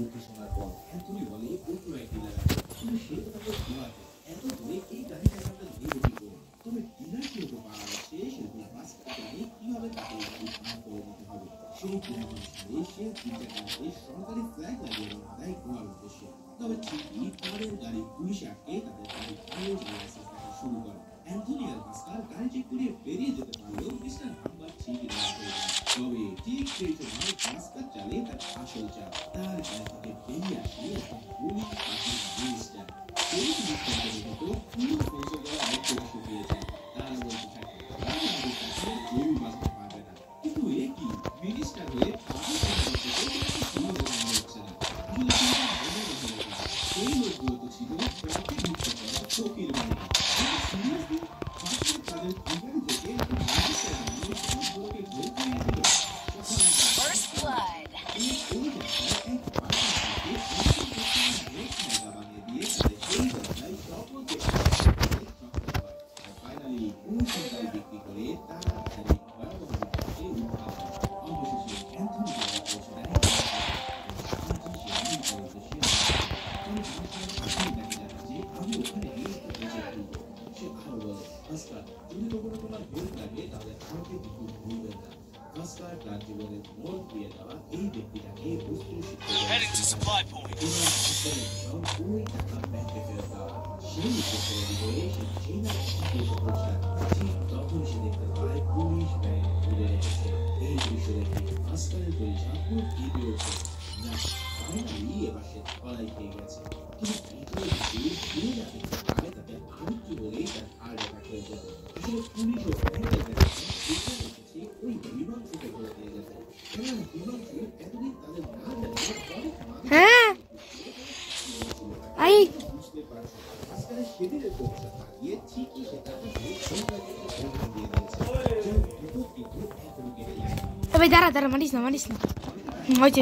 ওকে শোনার পর অ্যান্থনি বলে ওকে ডিলার আছে, কিন্তু সে তো তাকে ঘুমাতে এত ধরে এই গাড়িটা আমরা নেবো কি করে? তবে ডিলার যেহেতু পাওয়া যাচ্ছে সেহেতু মাস্টার জানে কিভাবে তাকে গাড়ি পার করে দিতে হবে। সেই প্ল্যান অনুসারে সে তিনটা গাড়িতে সরকারি ফ্ল্যাগ লাগিয়ে রওনা দেয় গোয়ার উদ্দেশ্যে। তবে ঠিকই পরের গাড়ি পুলিশে আটকে তাদের গাড়ি ড্রাইভিং লাইসেন্স দেখা শুরু করে। অ্যান্থনি আর মাস্টার গাড়ি চেক করে বেরিয়ে যেতে পারলেও মিস্টার হাম্বার ঠিকই ধরা পড়ে যায়। তবে ঠিক সেই সময় মাস্টার চালে তার আসল চাল, তার গাড়ি থেকে বেরিয়ে আসে একটা গুলি পাখির মিনিস্টার। সেই মিনিস্টারকে দেখে তো পুরো ফৌজে দেওয়া মুখটা শুকিয়ে যায়। তারা বলতে থাকে তারা আমাদের কাছে কেউ বাঁচতে পারবে না। কিন্তু এ কি মিনিস্টার হয়ে সেই লোকগুলো তো ছিল ট্রাকে ঢুকতে পারা ফকির বাহিনী। সিরিয়াসলি তাদের ভিখারি থেকে সবগুলোকে বের করে দিল। First blood. Heading to supply point. হ্যাঁ আই তবে দাঁড়া মারিস না হয়েছে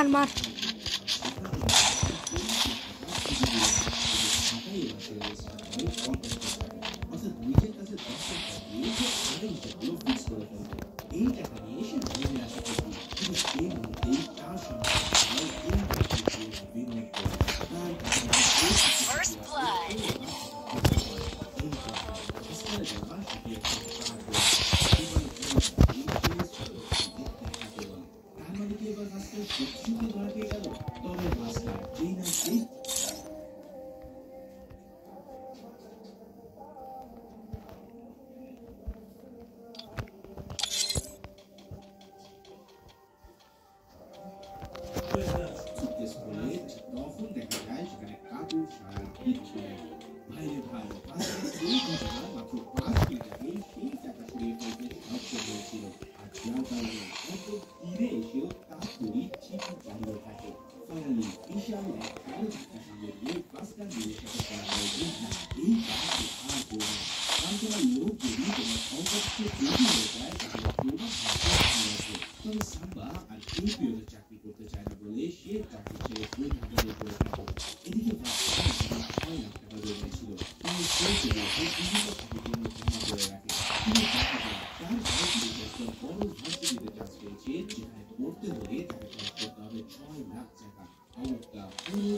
মার First blood.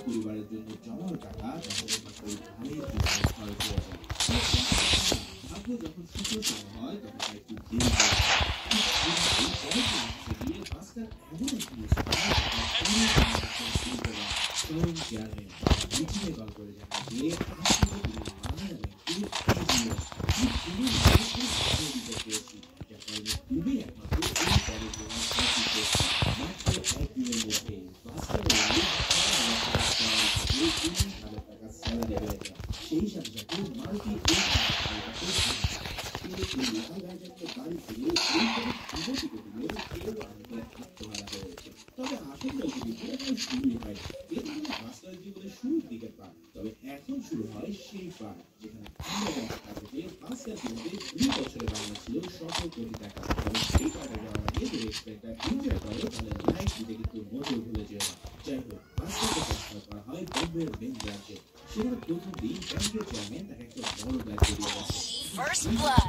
পরিবারের জন্য জমানো টাকা যখন সুযোগ হয় তখন একটু কল করে খুবই একমাত্র সেই সাথে সাথে মাল্টি তবে আসলে শুরুই হয় মাস্টার জীবনের শুরুর দিকে পান। তবে এখন শুরু হয় সেই পান যেখানে মাস্টার জীবনে 2 বছরের বাংলা ছিল 100 কোটি টাকা। তবে সেই টাকা যাওয়ার আগে যদি এক্সপেক্টটা এনজয় করে তাহলে লাইফ দিতে কিন্তু মোটেও ভুলে যেও না। যাই হোক মাস্টারকে ট্রান্সফার করা হয় বোম্বের মেন ব্রাঞ্চে। সেখানে প্রথম দিন ব্যাংকের চেয়ারম্যান তাকে একটা বড় ব্যাগ দিয়ে দেয়। First blood.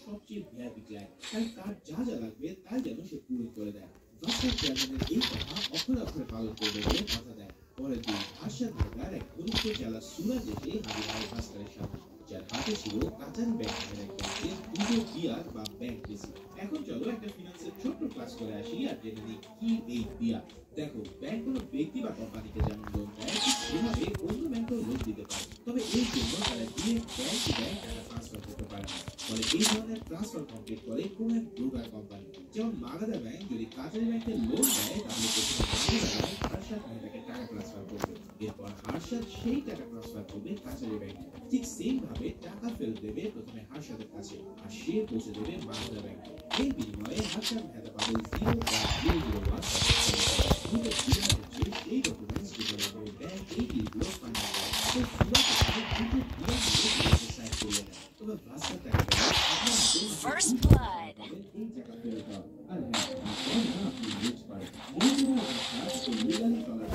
সবচেয়ে ভিআইপি ক্লায়েন্ট, তাই তার যা যা লাগবে তাই যেন সে পূরণ করে দেয়। ভাস্কার চেয়ারম্যানের এই কথা অক্ষরে অক্ষরে পালন করবে বলে কথা দেয়। পরের দিন হার্ষাদ মেহতার এক ঘনিষ্ঠ চেলা সুরাজ এসে হাজির হয় ভাস্করের সামনে, যার হাতে ছিল কাচারি ব্যাংক নামের এক ব্যাংকের দুটো বিয়ার বা ব্যাংক রিসিপ্ট। এখন চলো একটা ফিনান্সের ছোট্ট ক্লাস করে আসি আর জেনে নিই কি এই বিয়ার। দেখো, ব্যাংক কোনো ব্যক্তি বা কোম্পানিকে যেমন লোন দেয় ঠিক সেভাবে অন্য ব্যাংকও লোন দিতে পারে, তবে এই জন্য তারা ডিরেক্ট ব্যাংক টু ব্যাংক টাকা ট্রান্সফার করতে পারে না। ফলে এই ধরনের ট্রান্সফার কমপ্লিট করে কোনো এক ব্রোকার কোম্পানি। যেমন মাগাদা ব্যাংক যদি কাচারি ব্যাংকে লোন দেয় তাহলে প্রথমে হার্ষাদ মেহতাকে টাকা ট্রান্সফার করবে, এরপর হার্ষাদ সেই টাকা ট্রান্সফার করবে কাচারি ব্যাংকে। ঠিক সেম ভাবে টাকা ফেরত দেবে প্রথমে হার্ষাদের কাছে আর সে পৌঁছে দেবে মাগাদা ব্যাংকে। এই বিনিময়ে হার্ষাদ মেহতা পাবে 0.001 সেই ডকুমেন্টস যেগুলো ব্যাংক এই ডিলগুলো ফাইনাল করে। তো সুরাজ দুটো ডিল সাইন করে দেয়। তবে ভাস্কর টাকা First blood. এই টাকা ফেরত দাও। আর হ্যাঁ, আপনি বুঝতে পারেন লিগালি চলার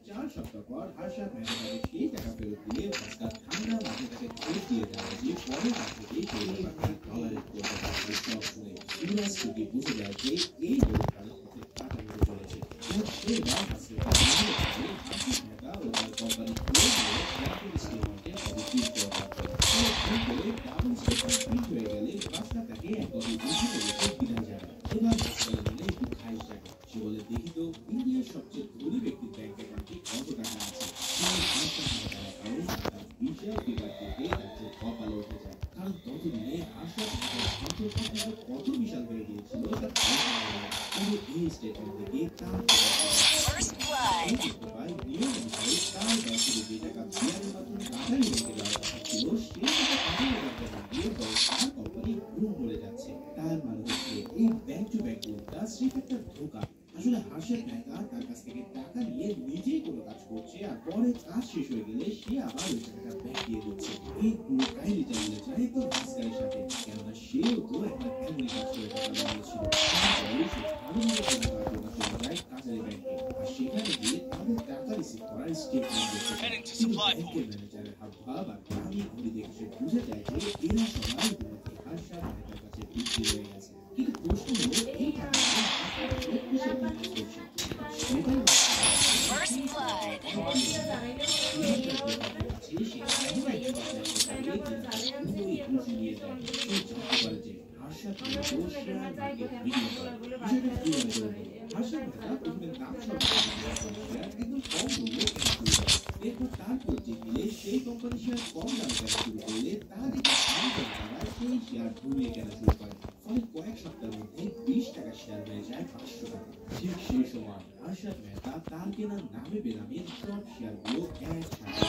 4 সপ্তাহ পর হার্ষাদ মেহতাকে সেই টাকা ফেরত দিয়ে ভাস্কর ঠান্ডা মাথায় তাকে ঘুষ দিয়ে দেয় যে পরে মাস থেকেই সেই টাকা ডলারে করতে পারবে। সব শুনে সুরাজ থেকে বুঝে যায় যে এই লোক তাদের পথে টাকা নিতে চলেছে। সেই বার হার্ষাদ মেহতা ও তার কোম্পানি খুলে দিয়ে ক্যাপিটাল স্টেটমেন্টে অবশ্যই করে ডাবল স্টেটমেন্ট প্রিন্ট হয়ে গেলে ভাস্কর তাকে এক কপি বুঝে রেখে বিদায় জানায়। এবার ভাস্করের মনে একটু খাইশ থাকে। সে বলে, দেখি তো ইন্ডিয়ার সবচেয়ে ধনী ব্যক্তির ব্যাংক অ্যাকাউন্টে কত টাকা আছে। বিশাল ফিগার থেকে তার চোখ কপালে উঠে যায়, কারণ ততদিনে হার্ষাদ মেহতার কত বিশাল হয়ে গিয়েছিল তবে এই স্টেটমেন্ট থেকে তার First blood. নিয়ম অনুসারে তার ব্যাংকে যে টাকা বিয়ারের মাধ্যমে কাচারি ব্যাংকে দেওয়ার কথা ছিল সেই টাকা কাচারি ব্যাংকে না দিয়ে তার কোম্পানি গুম করে যাচ্ছে। তার মানে হচ্ছে এই ব্যাংক টু ব্যাংক লোনটা স্রেফ একটা ধোঁকা। আসলে হার্ষাদ মেহতা তার কাছ থেকে টাকা নিয়ে নিজেই কোনো কাজ করছে আর পরে কাজ শেষ হয়ে গেলে সে আবার ওই টাকাটা ব্যাংক দিয়ে দিচ্ছে। এই পুরো কাহিনীটা মিলে যায় তো ভাস্করের সাথে, কেননা সেও তো একটা এমনি কাজ করে টাকা বানিয়েছিল। তারপরে সে চলে যায় কাচারি ব্যাংকে আর সেখানে গিয়ে তাদের টাকা রিসিভ করার স্টেটমেন্ট দেখতে পায়। ব্যাংকের ম্যানেজারের হাবভাব আর দামি ঘড়ি দেখে সে বুঝে যায় যে এরা সবাই ইতিমধ্যে হার্ষাদ মেহতার কাছে বিক্রি হয়ে গেছে। কিন্তু প্রশ্ন হলো এই টাকা First blood. তারপর যে মিলে সেই কোম্পানি শেয়ার কম দামে কেনা শুরু করলে তা দেখে তারা সেই শেয়ার ঘুরিয়ে কেনা শুরু করে। ফলে কয়েক সপ্তাহের মধ্যে 20 টাকা শেয়ার হয়ে যায় 500 টাকা। ঠিক সেই সময় হার্ষাদ মেহতা তার কেনা নামে বেনামে সব শেয়ারগুলো একসাথে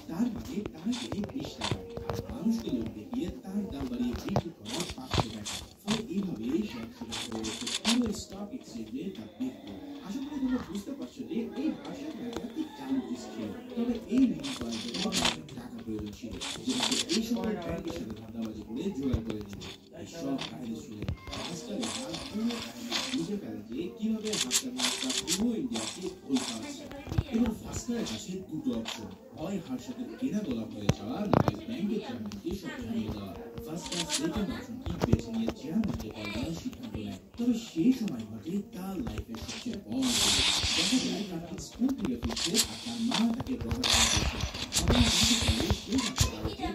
তার মানে তার কেনে 20 টাকা আর মানুষকে লোক দেখিয়ে তার দাম বাড়িয়ে বিক্রি করে 500 টাকা। ফলে এইভাবেই শেয়ার শুরু করে পুরো স্টক এক্সচেঞ্জে তার বিক্রি। আশা করি তোমরা বুঝতে পারছো যে এই হার্ষাদ মেহতা কি চ্যালেঞ্জ ছিল। তবে এই ঋণ করার জন্য টাকা প্রয়োজন ছিল, যেটাকে এই সময় ব্যাংকের সাথে ধান্দাবাজি করে জোগাড় করে নিল। সব কাহিনী শুনে ভাস্কর পুরো কাহিনী বুঝে ফেলে যে কিভাবে হার্ষাদ মেহতা পুরো ইন্ডিয়াকে ভুল পাচ্ছে। এবং ভাস্করের কাছে দুটো অপশন, হয় হার্ষাদের কেনা গোলাম হয়ে যাওয়া নাকি ব্যাংকের চেয়ারম্যানকে সব জানিয়ে দেওয়া। ভাস্কর সেকেন্ড অপশনটি বেছে নিয়ে চেয়ারম্যানকে কল করার সিদ্ধান্ত নেয়। তবে সেই সময় ঘটে তার লাইফের সবচেয়ে বড় দেখা যায় তার স্কুল থেকে ফিরছে আর তার মা তাকে বকাঝকা করছে।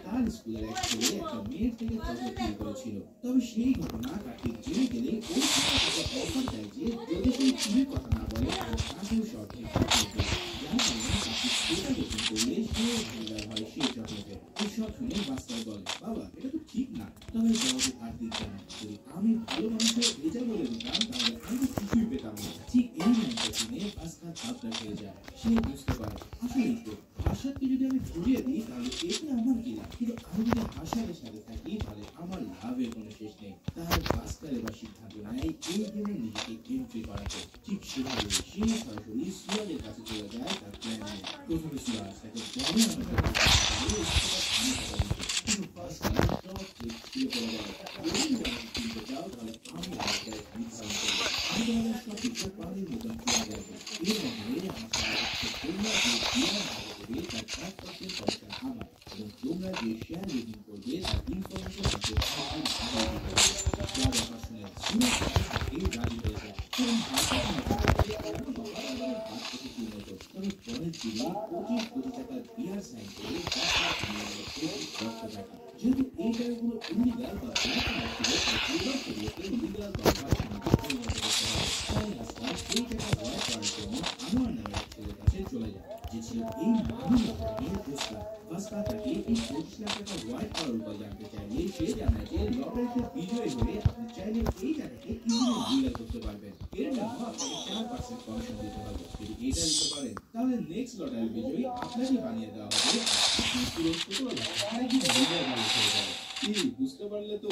তার স্কুলের এক ছেলে একটা মেয়ের থেকে চকলেট চুরি করেছিল। তবে সেই ঘটনা তাকে জেনে গেলে ওই শিক্ষককে অফার দেয় যে যদি সেই চুরির কথা না বলে তাকেও শর্টে চকলেট দেয়, যার কারণে তাকে সেটা গোপন করলে সেও ভাগিদার হয় সেই চকলেটে। এই সব শুনে ভাস্কর বলে, বাবা এটা তো ঠিক না, তবে জবাবে তার দিচ্ছে না, যদি আমি ভালো মানুষের এটা বলে দিতাম তাহলে আমি কিছুই পেতাম না। ঠিক এই লাইনটা শুনে ভাস্কর ভাবনা খেয়ে যায়। সে বুঝতে পারে আসলেই তো হার্ষাদকে যদি আমি ঘুরিয়ে দিই তাহলে এতে আমার কি লাভ, কিন্তু আমি যদি হার্ষাদের সাথে থাকি তাহলে আমার লাভের কোনো শেষ নেই। তাহলে ভাস্কর এবার সিদ্ধান্ত নেয় এই গেমে নিজেকে এন্ট্রি করাতে। ঠিক সেভাবে সে সরাসরি সুরাজের কাছে চলে যায় তার প্ল্যান নিয়ে। প্রথমে সুরাজ তাকে কিন্তু ভাস্কর সব ঠিক ছিল করে দেয়, কিনতে চাও তাহলে আমি ভাস্করের নির্ধারণ করবো, আমি তোমাদের সব কিছু পানির মতন খোলা যাবে। এর মধ্যে হার্ষাদ এবং তোমরা যে শেয়ার রেটিং করবে তার ইনফরমেশন আমাকে যা দেখার শুনে এই রাজি হয়ে যায় কারণ তবে পরের দিনে 25 কোটি টাকার বিয়ার সাইন করে যেহেতু এই জায়গাগুলো ইলিগাল বা ব্ল্যাক মার্কেটে লিগাল বা সেই টাকা ভয় করার জন্য আমার নামে এক ছেলের কাছে চলে যায় যে ছিল এই মামলাকে ভাস্কা তাকে এই 25 লাখ টাকা হোয়াইট করার উপায় জানতে চাইলে সে জানায় যে লটারিতে বিজয়ী হয়ে আপনি চাইলে এই টাকাকে ইজিলি লিগাল করতে পারবেন এর জন্য আপনাকে 4% কমিশন দিতে হবে যদি এটা দিতে পারেন তাহলে নেক্সট লটারি বিজয়ী আপনাকে বানিয়ে দেওয়া হবে আপনি পুরো 17 লাখ টাকা লিগাল মালিক হয়ে যাবে বুঝতে পারলে তো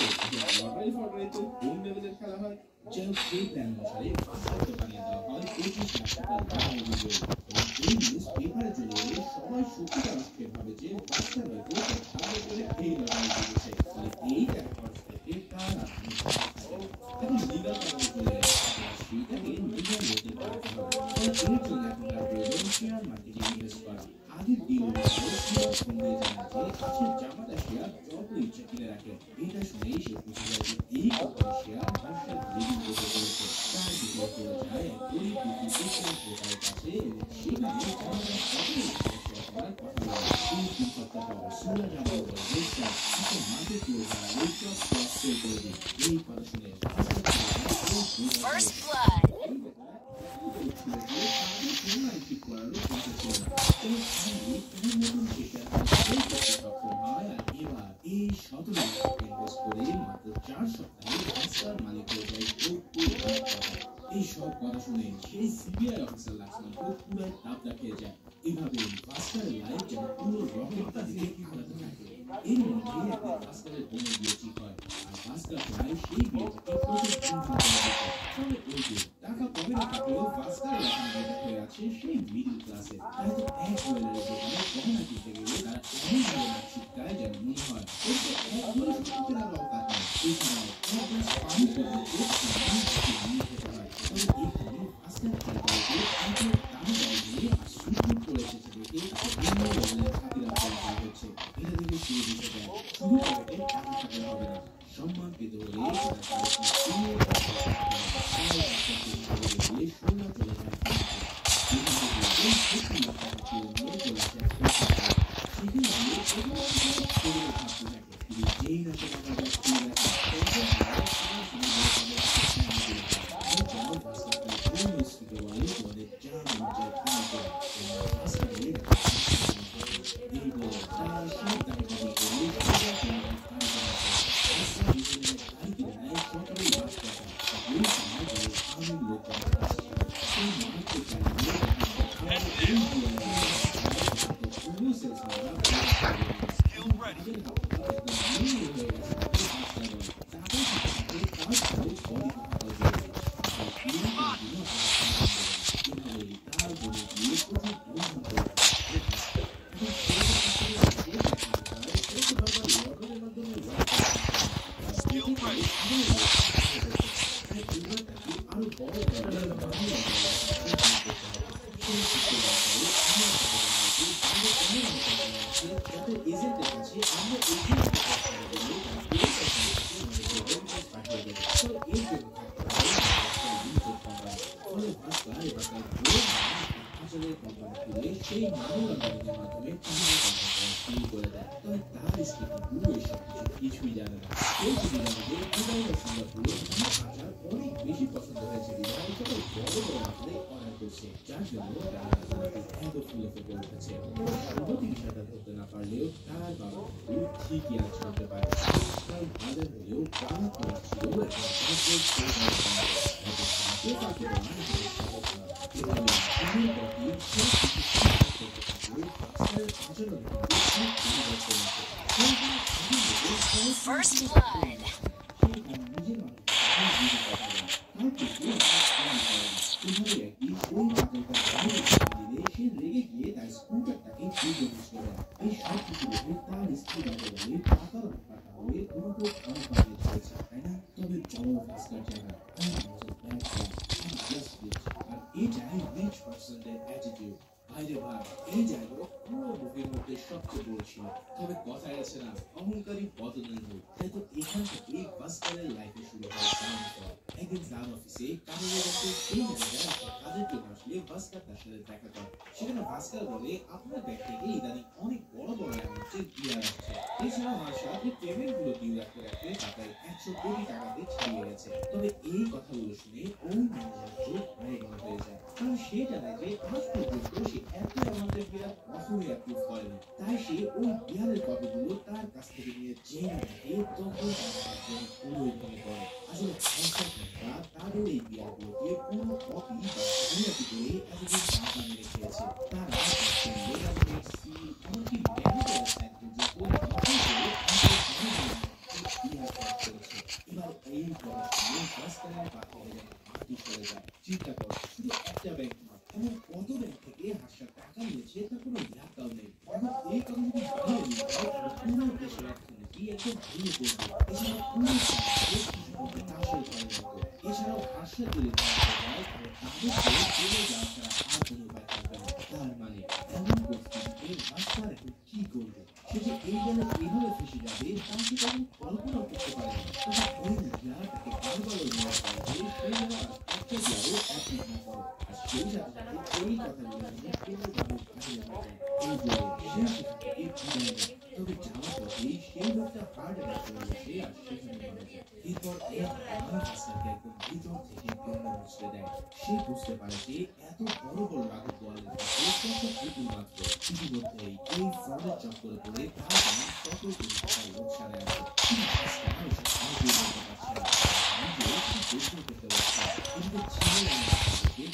লটারি ফটারি তো কোন লেভেলের খেলা হয় যাই হোক সেই প্ল্যান অনুসারে ভাস্কারকে বানিয়ে দেওয়া হয় 25 লাখ টাকা লটারি বিজয়ী এবং এই নিউজ পেপারে চলে এলে সবাই সত্যিকার অর্থে ভাবে যে ভাস্কার হয়তো তার করে এই লটারি জিতেছে ফলে এই টাকা খরচ থেকে তার এখন লিগাল কারণে চলে গেছে সেইটাকে লিগাল হতে পারতে হবে ফলে এর জন্য এখন তার প্রয়োজন শেয়ার মার্কেটে ইনভেস্ট করা আগের দিন শেয়ার ফোন দিয়ে জানা যে আজকের জামাতা শেয়ার যত ইচ্ছা কিনে রাখে এটা শুনেই সে বুঝে যায় যে এই কোম্পানির শেয়ার ভাস্কার রিডিং করতে চলেছে তার ভিতরে চলে যায় গরিব দুঃখী এশিয়ান ভোটারের কাছে এবং সেখানে জামাতা সকলেই শেয়ার করার কথা বলে এই 3 সপ্তাহ পর সোলা জামা বলে রেস্টার তাকে মার্কেট করে দাঁড়ালে সব ক্রস সেল করে দিই এই কথা শুনে First blood. এই সব কথা শুনে সেই সিবিআই অফিসার লাক্সমান পুরো তাপ দেখিয়ে যায় এভাবে ভাস্কারের লাইফ যেন পুরো রহমতা দিকে আলাদা থাকে এর মধ্যে একদিন ভাস্কারের বোনের বিয়ে ঠিক হয় আর ভাস্কার প্রায় সেই বিয়েটাকে তবে ওই যে টাকা কমে না থাকলেও ভাস্কারের এখন যেটা হয়ে আছে সেই মিডল ক্লাসে তাই তো এক জুয়েলারি দোকানে গহনা কিনতে গেলে তারা এমন ধরনের চিৎকায় যেন মনে হয় ওই তো এক ধরে সত্যি কেনার অকাত নেই এই সময় এক গ্লাস পানি পর্যন্ত নিয়ে খেতে হয় তবে এখানে ভাস্কার খেলতে দামি গাড়ি নিয়ে আর সুন্দর করে এসেছে দেখে অন্য লেভেলের খাতিরা হচ্ছে এটা দেখে সে বুঝে যায় শুধু পকেটে টাকা থাকলে হবে না সম্মান পেতে হলে সোনা চলে যায় Skill ready. Skill ready. সেই মামলার মাধ্যমে শুরু করে দেয় তবে তার স্ত্রী কিন্তু এসব কিছুই জানে না কেউ যদি জানে যে দুবাই বা সিঙ্গাপুরে আচার অনেক বেশি পছন্দ হয়েছে বিধায় সবাই বড় বড় মাত্রায় অর্ডার করছে যার জন্য তারা এত ফুলে ফেপে উঠেছে সম্প্রতি বিষয়টা ধরতে না পারলেও তার বাবা কিন্তু ঠিকই আচার হতে পারে তার বাজার হলেও বাবা করা ছিল First blood. পুরো মুভির মধ্যে সবচেয়ে বড় ছিল। তবে কথায় আছে না, অহংকারী পতনের মুখ। তাই তো এখান থেকেই ভাস্করের লাইফে শুরু হয় ডাউনফল। একদিন ক্লাব অফিসে কাজের মধ্যে এই ম্যানেজার একটা কাজের জন্য আসলে ভাস্কর তার সাথে দেখা করে। সেখানে ভাস্কর বলে, আপনার ব্যাগ থেকে ইদানিং অনেক বড় বড় অ্যামাউন্টের বিয়ার আসছে। এছাড়াও আমার সাথে পেমেন্ট গুলো ডিউ রাখতে রাখতে তাদের 100 কোটি টাকাতে ছাড়িয়ে গেছে। তবে এই কথাগুলো শুনে ওই ম্যানেজার চোখ বড় বড় হয়ে যায়, কারণ সে জানে যে আজ পর্যন্ত সে এত অ্যামাউন্টের বিয়ার কখনোই অ্যাপ্রুভ করেনি। তাই সে ওই বিয়ারের কপিগুলো তার কাছ থেকে নিয়ে জেনে দেখে তখন পুরোই ভেঙে পড়ে। আসলে তাদের এই বিয়ারগুলোকে পুরো কপি বা কপিরাটি করে এতদিন বানিয়ে রেখেছে। তারা এমনকি ম্যানেজার সাইড এবার এই পড়াশোনায় ভাস্করের পাঠিয়ে দেয় মাটি সরে যায়। চিন্তা কর, শুধু একটা ব্যাংক নয়, এমন কত ব্যাংক থেকে হাসা টাকা নিয়েছে তার কোনো হিসাবটাও নেই। এখন এই কথা যদি বাড়িয়ে দিতে হয়, পুরো দেশের অর্থনীতি একদম ভেঙে পড়বে। এছাড়া পুরো সমাজকে কিছু করতে তাসের ঘরের মতো। এছাড়াও হাসা যদি যায় তাহলে তাদের চলে যাওয়া ছাড়া আর কোনো উপায় থাকবে না। তার মানে এমন পরিস্থিতিতে ভাস্কর এখন কি করবে? সে যে এই গেলে এইভাবে ফেসে যাবে তা সে কখনো কল্পনাও করতে পারে না। তবে ওই মহিলা তাকে বারবার অনুরোধ করে যে সে যেন আর একটা বিয়ারও অ্যাপ্রুভ না করে। আর সেই সাথে সাথে এই কথাগুলো নিয়ে কেন্দ্রভাবে কাজে লাগানো যায়। এই বলে সে সেখান থেকে বিদায় নেয়। তবে যাওয়ার পথেই সেই লোকটা হার্ট অ্যাটাক করে বসে আর সেখানে মারা যায়। এরপর ভাস্করকে একদম ভিতর থেকে গঙ্গা মুছড়ে দেয়। সে বুঝতে পারে যে এত বড় বড় রাগের দলের পুতুল মাত্র। ইতিমধ্যেই এই ফ্রডের চক্করে পড়ে তার জন্য সকল পরীক্ষার লোক সারে আছে। কিন্তু ভাস্কর এসব সাহায্য করতে পারছে না। নিজেও খুব প্রশ্ন করতে পারছে। কিন্তু ছেলে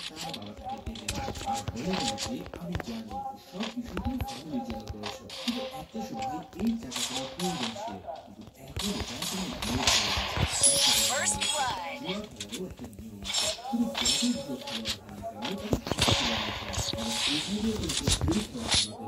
তার বাবা তাকে ডেকে নেয় আর বলে দেয় যে আমি জানি সব কিছু তুমি ফ্যামিলির জন্য করেছো, কিন্তু একটা সময় এই টাকাগুলো প্রয়োজন ছিল, কিন্তু এখন এটা তুমি ভুল হয়ে গেছে। First blood. একটা নিয়ম আছে, তুমি যতই ভুল খেলোয়াড় হও না কেন,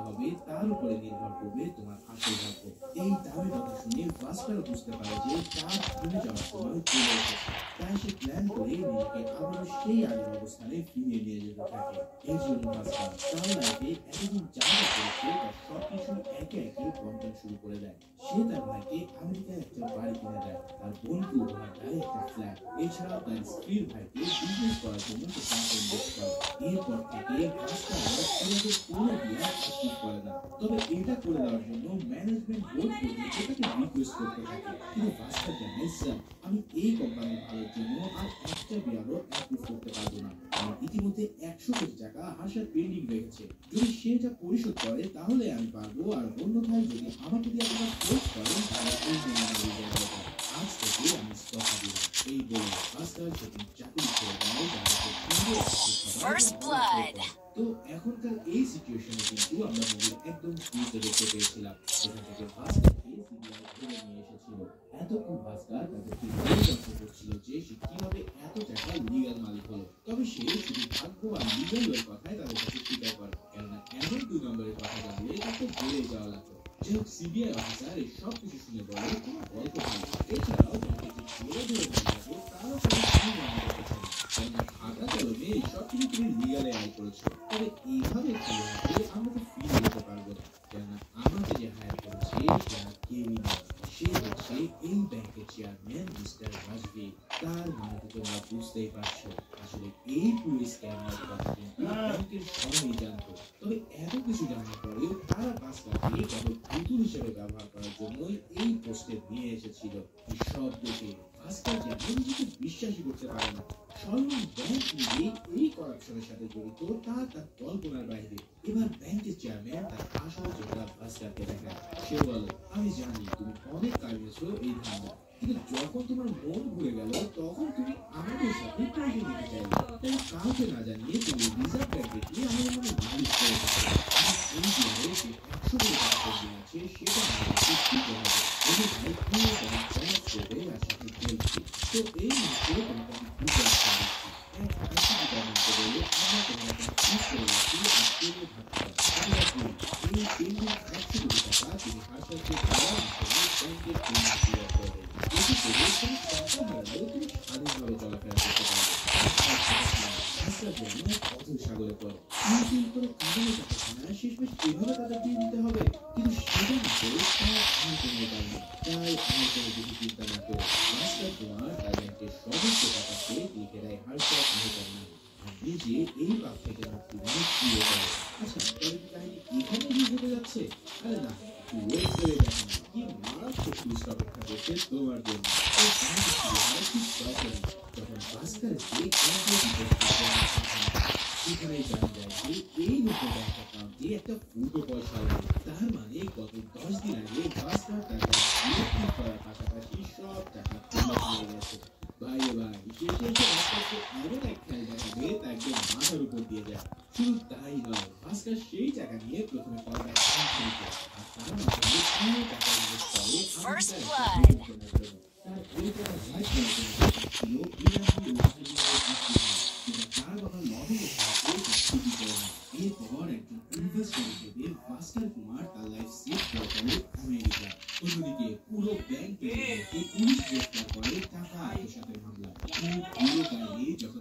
হবে তার উপরে নির্ভর করবে তোমার আসল ভাগ্য। এই দামের কথা শুনে ভাস্কর বুঝতে পারে যে তার থেমে যাওয়ার সময় চলে এসেছে। তাই সে প্ল্যান করে নিজেকে আবার সেই আগের অবস্থানে ফিরিয়ে নিয়ে যেতে থাকে। এই জন্য ভাস্কর তার লাইফে এতদিন যা করেছে তার সবকিছু একে একে বন্টন শুরু করে দেয়। সে তার ভাইকে আমেরিকায় একটা বাড়ি কিনে দেয়, তার বোনকে উপহার দেয় একটা ফ্ল্যাট। এছাড়াও তার স্ত্রীর ভাইকে বিজনেস করার জন্য টাকা ইনভেস্ট করে। এরপর থেকে ভাস্কর কোনো বিয়ার অ্যাপ্রুভ করে না। তবে এটা করে দেওয়ার জন্য ম্যানেজমেন্ট বোর্ড পর্যন্ত তাকে রিকোয়েস্ট করতে থাকে, কিন্তু ভাস্কর জানায়, স্যার আমি এই কোম্পানির ভালোর জন্য আর একটা বিয়ারও অ্যাপ্রুভ করতে পারবো না। আমার ইতিমধ্যে 100 কোটি টাকা হাসার পেন্ডিং রেখেছে। যদি সে এটা পরিশোধ করে তাহলে আমি পারবো, আর অন্যথায় যদি আমাকে দিয়ে আপনারা ফোর্স করেন তাহলে এই জন্য আজ থেকে আমি ইস্তফা দিলাম। এই বলে ভাস্কর সেদিন চাকরি ছেড়ে দেয়। First blood. তো এখনকার এই সিচুয়েশনে কিন্তু আমরা মুভির একদম শুরুতে দেখতে পেয়েছিলাম, যেখান থেকে ভাস্করকে সিবিআই ধরে নিয়ে এসেছিল। এতক্ষণ ভাস্কর তাদেরকে জিজ্ঞাসা করছিল যে সে কিভাবে এত টাকা লিগাল মালিক হলো। তবে সে শুধু ভাগ্য আর লিগাল ওয়ের কথায় তাদের কাছে স্বীকার করে, কেননা এমন 2 নম্বরের কথা জানলে তাকে বেড়ে যাওয়া লাগতো। যে হোক, সিবিআই অফিসার এই সব কিছু শুনে বলে কোনো গল্প নেই। এছাড়াও তাকে যে ছেড়ে ধরে নিয়ে যাবে তারও কোনো কি জানা করতে চায় না, কেননা খাতা কলমে এই সব কিছু তুমি লিগালে আয় করেছো। তবে এইভাবে খেলে আমরা তো ফিরে যেতে পারবো না, কেননা আমাকে যে হায়ার করেছে সে আর কেউই না, সে হচ্ছে এই ব্যাংকের চেয়ারম্যান মিস্টার রাজবি। তার মানে তো তোমরা বুঝতেই পারছো, আসলে এই পুরো স্ক্যামের কথা কিন্তু ব্যাংকের সবাই জানতো। তবে এত কিছু জানার পরেও তারা ভাস্করকে কেবল পুতুল হিসেবে ব্যবহার করার জন্যই এই পোস্টে নিয়ে এসেছিল। এই সব দেখে ভাস্কর যেন নিজেকে বিশ্বাসই করতে পারে না। স্বয়ং ব্যাংক নিজে এই করাপশনের সাথে জড়িত তা তার কল্পনার বাইরে। এবার ব্যাংকের চেয়ারম্যান তার আসল চেহারা ভাস্করকে দেখায়। সে বলে, আমি জানি তুমি অনেক কামিয়েছো এই ধান্দা, কিন্তু যখন তোমার মন ঘুরে গেল তখন তুমি আমাদের সাথে কাজে নিতে চাইলে। তাই কাউকে না জানিয়ে তুমি রিজার্ভ ব্যাংকে গিয়ে আমাদের মনে মালিশ করে দিচ্ছ। এই বিয়ারে যে 100 কোটি টাকা পেন্ডিং আছে সেটা আমাদেরকে দিতে হবে। এই ভাই পুরো ব্যাংক চ্যালেঞ্জ করবে আর সাথে বলছি। তো এই মুহূর্তে তোমাকে আমি বুঝে আসতে দিচ্ছি, এক আইসি ডিপার্টমেন্ট বলে আমরা তোমাকে ঠিক করে রাখছি আর পেলে ভাবছি এই পেন্ডিং 100 কোটি টাকা তুমি হাসাতে দেওয়ার হিসেবে ব্যাংকের পেন্ডিং ক্লিয়ার করবে। এটি করে তুমি টাকা হারালেও তুমি স্বাধীনভাবে চলাফেরা করতে পারবে। ভাস্কর জন্য অথৈ সাগরে পড়ে। করে কাঁদানো টাকা শেষমেশ এভাবে তাদের দিয়ে দিতে হবে, কিন্তু সেটা না করে তার আর কোনো উপায় নেই। তাই আর কোনো কিছু চিন্তা না করে ভাস্কর কুমার তার ব্যাংকের সমস্ত টাকাকে লিখে দেয় হর্ষদ মেহতার নামে আর নিজে এই পাপ থেকে মুক্তি নিয়ে ফিরে যায়। আচ্ছা, তবে কি কাহিনী এখানে শেষ হতে যাচ্ছে? আরে না, ওয়েট করে দেখেন কি মারাত্মক টুইস্ট অপেক্ষা করছে তোমার জন্য। এই কাহিনী শুরু হয় ঠিক তখনই যখন ভাস্করকে সেখানে জানা যায় যে এই লোকের ব্যাংক অ্যাকাউন্টে একটা ফুটো পয়সা নেই। তার মানে গত 10 দিন আগে ভাস্কর তার বিক্রি করার পাশাপাশি সব টাকা তুলে নিয়ে গেছে। ভাই রে ভাই, শেষে এসে ভাস্করকে এমন এক খেল দেখাবে তা একদম মাথার উপর দিয়ে যায়। শুধু তাই নয়, ভাস্কর সেই টাকা নিয়ে প্রথমে করবে কোম্পানিতে আর তার মাধ্যমে পুরো টাকা ইনভেস্ট করে First আমেরিকার blood. একটা বিলিয়নের জন্য। তার ওই টাকা ভয় করে ছিল ইরাকি তার বাবা লবণের সাহায্যে চুক্তি করে না। এরপর একজন ইনভেস্টর হিসেবে ভাস্কর কুমার তার লাইফ সেট করে ফেলে আমেরিকা। অন্যদিকে পুরো ব্যাংক ম্যানেজারকে পুলিশ গ্রেফতার করে টাকা আত্মসাতের মামলায়। এই পুরো কাহিনী যখন